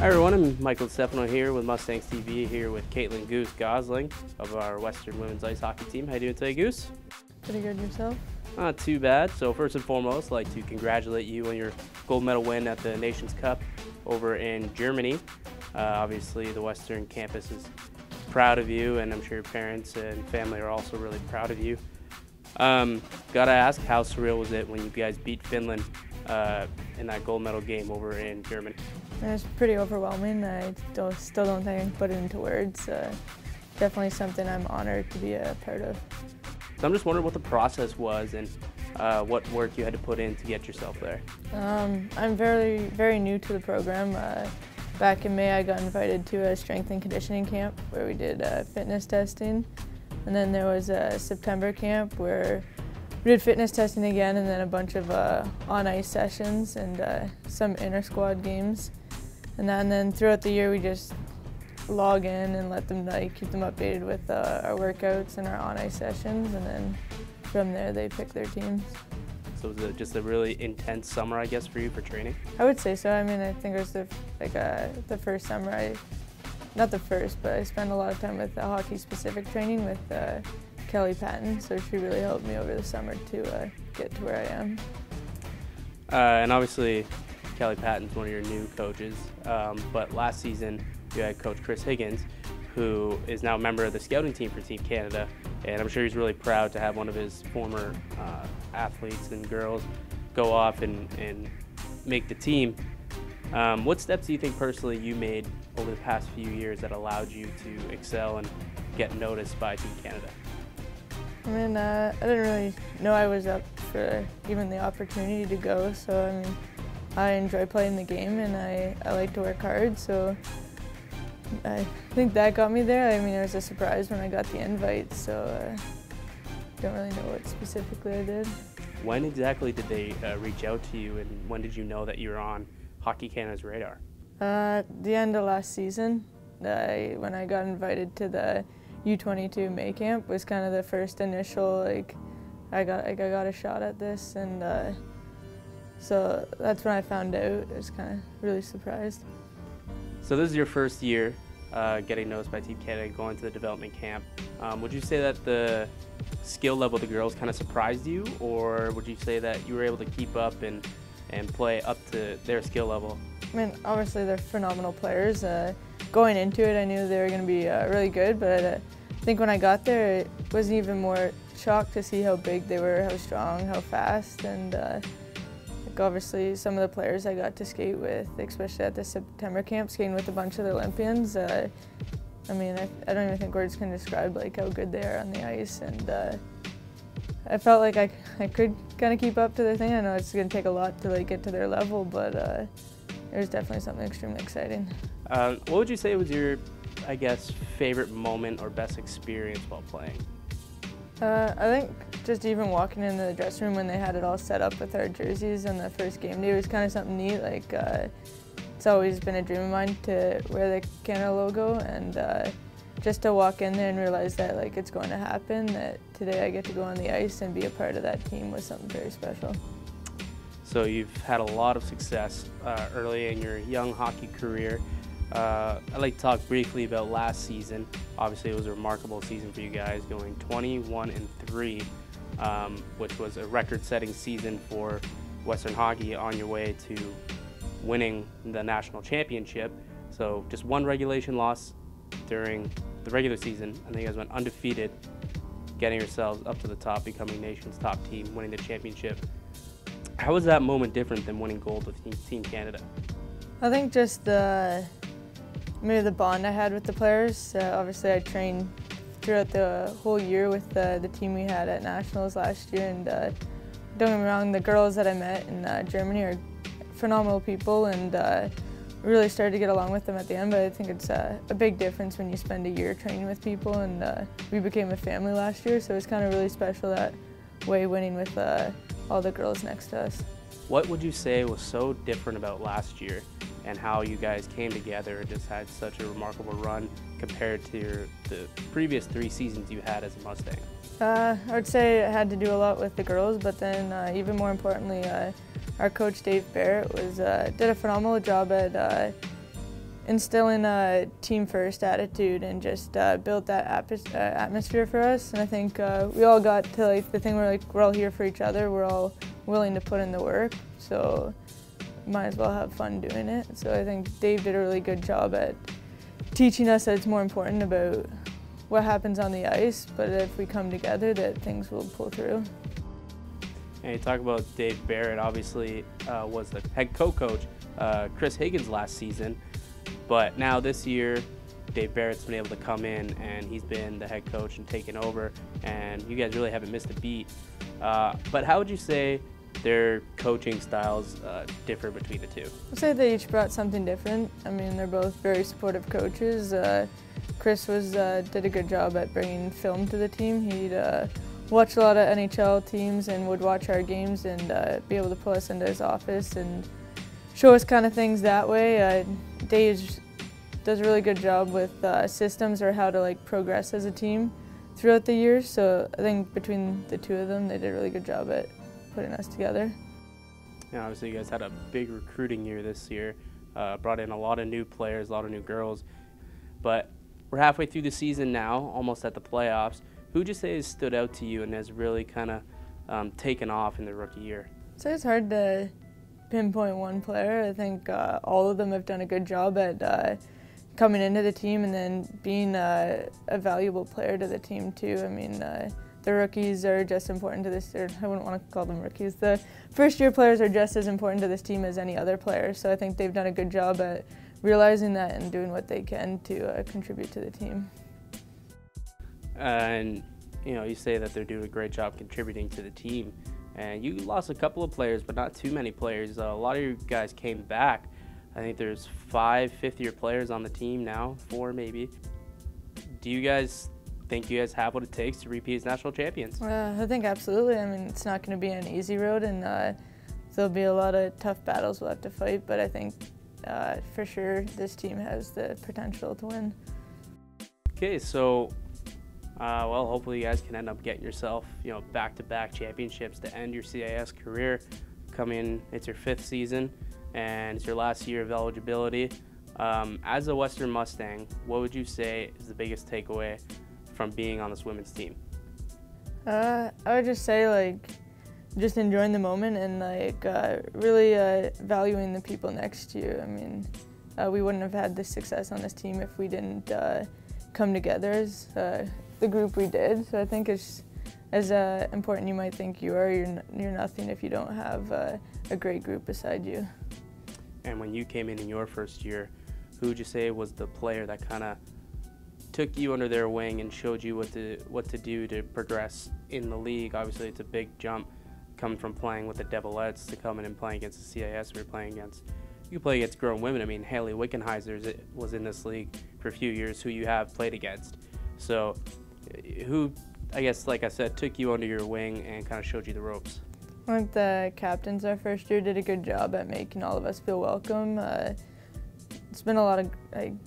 Hi everyone, I'm DiStefano here with MustangsTV, here with Katelyn Goose Gosling of our Western Women's Ice Hockey team. How you doing today, Goose? Pretty good yourself? Not too bad. So first and foremost, I'd like to congratulate you on your gold medal win at the Nations Cup over in Germany. Obviously the Western campus is proud of you, and I'm sure your parents and family are also really proud of you. Gotta ask, how surreal was it when you guys beat Finland in that gold medal game over in Germany? It was pretty overwhelming. I still don't think I can put it into words. Definitely something I'm honored to be a part of. So I'm just wondering what the process was and what work you had to put in to get yourself there. I'm very new to the program. Back in May I got invited to a strength and conditioning camp where we did fitness testing. And then there was a September camp where we did fitness testing again, and then a bunch of on-ice sessions and some inter-squad games. And then throughout the year we just log in and let them keep them updated with our workouts and our on-ice sessions, and then from there they pick their teams. So was it just a really intense summer, I guess, for you for training? I would say so. I mean, I think it was the first summer not the first, but I spent a lot of time with hockey-specific training with Kelly Patton, so she really helped me over the summer to get to where I am. And obviously, Kelly Patton's one of your new coaches, but last season you had Coach Chris Higgins, who is now a member of the scouting team for Team Canada, and I'm sure he's really proud to have one of his former athletes and girls go off and make the team. What steps do you think personally you made over the past few years that allowed you to excel and get noticed by Team Canada? I mean, I didn't really know I was up for even the opportunity to go, so I mean, I enjoy playing the game and I like to work hard, so I think that got me there. I mean, it was a surprise when I got the invite, so I don't really know what specifically I did. When exactly did they reach out to you, and when did you know that you were on Hockey Canada's radar? The end of last season, when I got invited to the U22 May camp, was kind of the first initial, I got a shot at this, and so that's when I found out. I was kind of really surprised. So this is your first year getting noticed by Team Canada and going to the development camp. Would you say that the skill level of the girls kind of surprised you, or would you say that you were able to keep up and play up to their skill level? I mean, obviously they're phenomenal players. Going into it, I knew they were going to be really good, but I think when I got there, it was even more shocked to see how big they were, how strong, how fast, and obviously some of the players I got to skate with, especially at the September camp, skating with a bunch of the Olympians. I mean, I don't even think words can describe how good they are on the ice, and I felt like I could kind of keep up to their thing. I know it's going to take a lot to get to their level, but it was definitely something extremely exciting. What would you say was your, I guess, favorite moment or best experience while playing? I think just even walking into the dressing room when they had it all set up with our jerseys on the first game day was kind of something neat. It's always been a dream of mine to wear the Canada logo, and just to walk in there and realize that it's going to happen, that today I get to go on the ice and be a part of that team, was something very special. So you've had a lot of success early in your young hockey career. I'd like to talk briefly about last season. Obviously it was a remarkable season for you guys, going 21-3, which was a record-setting season for Western hockey, on your way to winning the national championship. So just one regulation loss during the regular season, and then you guys went undefeated, getting yourselves up to the top, becoming nation's top team, winning the championship. How was that moment different than winning gold with Team Canada? I think just maybe the bond I had with the players. Obviously I trained throughout the whole year with the team we had at Nationals last year, and don't get me wrong, the girls that I met in Germany are phenomenal people, and really started to get along with them at the end, but I think it's a big difference when you spend a year training with people, and we became a family last year, so it's kind of really special that way, winning with all the girls next to us. What would you say was so different about last year and how you guys came together and just had such a remarkable run compared to the previous 3 seasons you had as a Mustang? I would say it had to do a lot with the girls, but then even more importantly, our coach Dave Barrett did a phenomenal job at instilling a team-first attitude and just built that atmosphere for us. And I think we all got to like the thing where like we're all here for each other. We're all willing to put in the work, so might as well have fun doing it. So I think Dave did a really good job at teaching us that it's more important about what happens on the ice, but if we come together, that things will pull through. And you talk about Dave Barrett, obviously was the head co-coach Chris Higgins last season, but now this year Dave Barrett's been able to come in and he's been the head coach and taken over, and you guys really haven't missed a beat. But how would you say their coaching styles differ between the two? I'd say they each brought something different. I mean, they're both very supportive coaches. Chris did a good job at bringing film to the team. He'd watch a lot of NHL teams and would watch our games and be able to pull us into his office and show us kind of things that way. Dave does a really good job with systems or how to like progress as a team throughout the years. So I think between the two of them, they did a really good job at putting us together. Yeah, obviously you guys had a big recruiting year this year, brought in a lot of new players, a lot of new girls, but we're halfway through the season now, almost at the playoffs. Who would you say has stood out to you and has really kind of taken off in the rookie year? So it's hard to pinpoint one player. I think all of them have done a good job at coming into the team and then being a valuable player to the team too. I mean, the rookies are just important to this, or I wouldn't want to call them rookies. The first-year players are just as important to this team as any other player, so I think they've done a good job at realizing that and doing what they can to contribute to the team. And you know, you say that they're doing a great job contributing to the team, and you lost a couple of players, but not too many players. A lot of you guys came back. I think there's 5 fifth-year players on the team now, 4 maybe. Do you guys think you guys have what it takes to repeat as national champions? I think absolutely. I mean, it's not going to be an easy road, and there'll be a lot of tough battles we'll have to fight, but I think for sure this team has the potential to win. Okay, so well, hopefully you guys can end up getting yourself, you know, back-to-back championships to end your CIS career. It's your 5th season, and it's your last year of eligibility. As a Western Mustang, what would you say is the biggest takeaway from being on this women's team? I would just say like just enjoying the moment and like really valuing the people next to you. I mean, we wouldn't have had this success on this team if we didn't come together as the group we did. So I think it's as important you might think you are. You're nothing if you don't have a great group beside you. And when you came in your first year, who would you say was the player that kind of took you under their wing and showed you what to do to progress in the league? Obviously, it's a big jump coming from playing with the Devilettes to coming and playing against the CIS. We're playing against, you play against grown women. I mean, Haley Wickenheiser was in this league for a few years, who you have played against. So, who, I guess, like I said, took you under your wing and kind of showed you the ropes? I think the captains our first year did a good job at making all of us feel welcome. It's been a lot of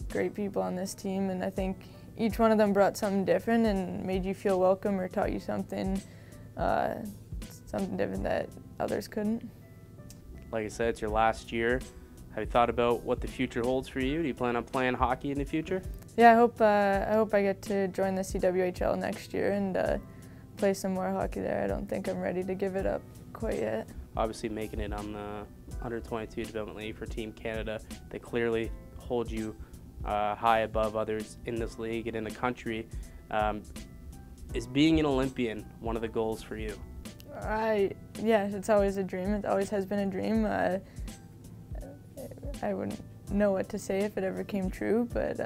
great people on this team, and I think each one of them brought something different and made you feel welcome or taught you something different that others couldn't. Like I said, it's your last year. Have you thought about what the future holds for you? Do you plan on playing hockey in the future? Yeah, I hope I get to join the CWHL next year and play some more hockey there. I don't think I'm ready to give it up quite yet. Obviously making it on the under-22 development league for Team Canada, they clearly hold you high above others in this league and in the country. Is being an Olympian one of the goals for you? Yeah, it's always a dream. It always has been a dream. I wouldn't know what to say if it ever came true, but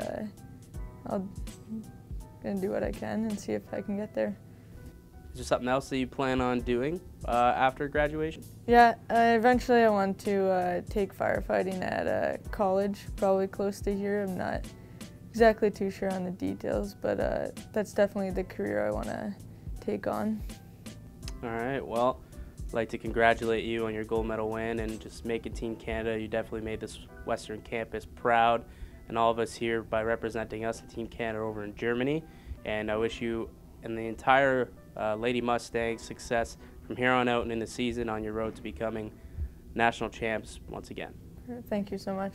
I'll gonna do what I can and see if I can get there. Is there something else that you plan on doing after graduation? Yeah, eventually I want to take firefighting at college, probably close to here. I'm not exactly too sure on the details, but that's definitely the career I want to take on. All right, well, I'd like to congratulate you on your gold medal win and just making Team Canada. You definitely made this Western campus proud, and all of us here by representing us at Team Canada over in Germany. And I wish you and the entire Lady Mustangs success from here on out and in the season on your road to becoming national champs once again. Thank you so much.